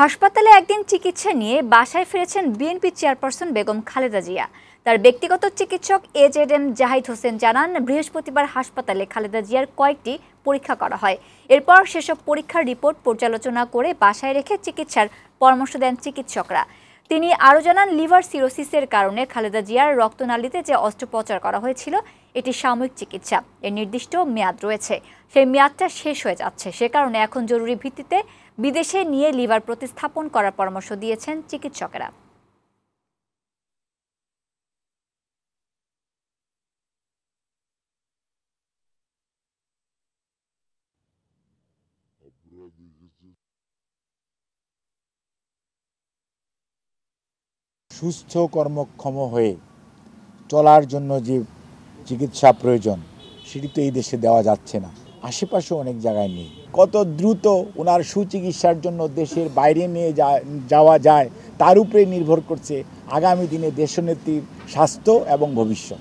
হাসপাতালে একদিন চিকিৎসা নিয়ে বাসায় ফিরেছেন বিএনপি চেয়ারপারসন বেগম খালেদা জিয়া। তার ব্যক্তিগত চিকিৎসক এজেডএম জাহিদ হোসেন জানান, বৃহস্পতিবার হাসপাতালে খালেদা জিয়ার কয়েকটি পরীক্ষা করা হয়। এরপর সেসব পরীক্ষার রিপোর্ট পর্যালোচনা করে বাসায় রেখে চিকিৎসার পরামর্শ দেন চিকিৎসকরা। তিনি আরও জানান, লিভার সিরোসিসের কারণে খালেদা জিয়ার রক্তনালীতে যে অস্ত্রোপচার করা হয়েছিল এটি সাময়িক চিকিৎসা, এর নির্দিষ্ট মেয়াদ রয়েছে। সেই মেয়াদটা শেষ হয়ে যাচ্ছে, সে কারণে এখন জরুরি ভিত্তিতে বিদেশে নিয়ে লিভার প্রতিস্থাপন করার পরামর্শ দিয়েছেন চিকিৎসকেরা। সুস্থ কর্মক্ষম হয়ে চলার জন্য যে চিকিৎসা প্রয়োজন সেটি তো এই দেশে দেওয়া যাচ্ছে না, আশেপাশে অনেক জায়গায় নেই। কত দ্রুত ওনার সুচিকিৎসার জন্য দেশের বাইরে নিয়ে যাওয়া যায় তার উপরে নির্ভর করছে আগামী দিনে দেশনেত্রীর স্বাস্থ্য এবং ভবিষ্যৎ।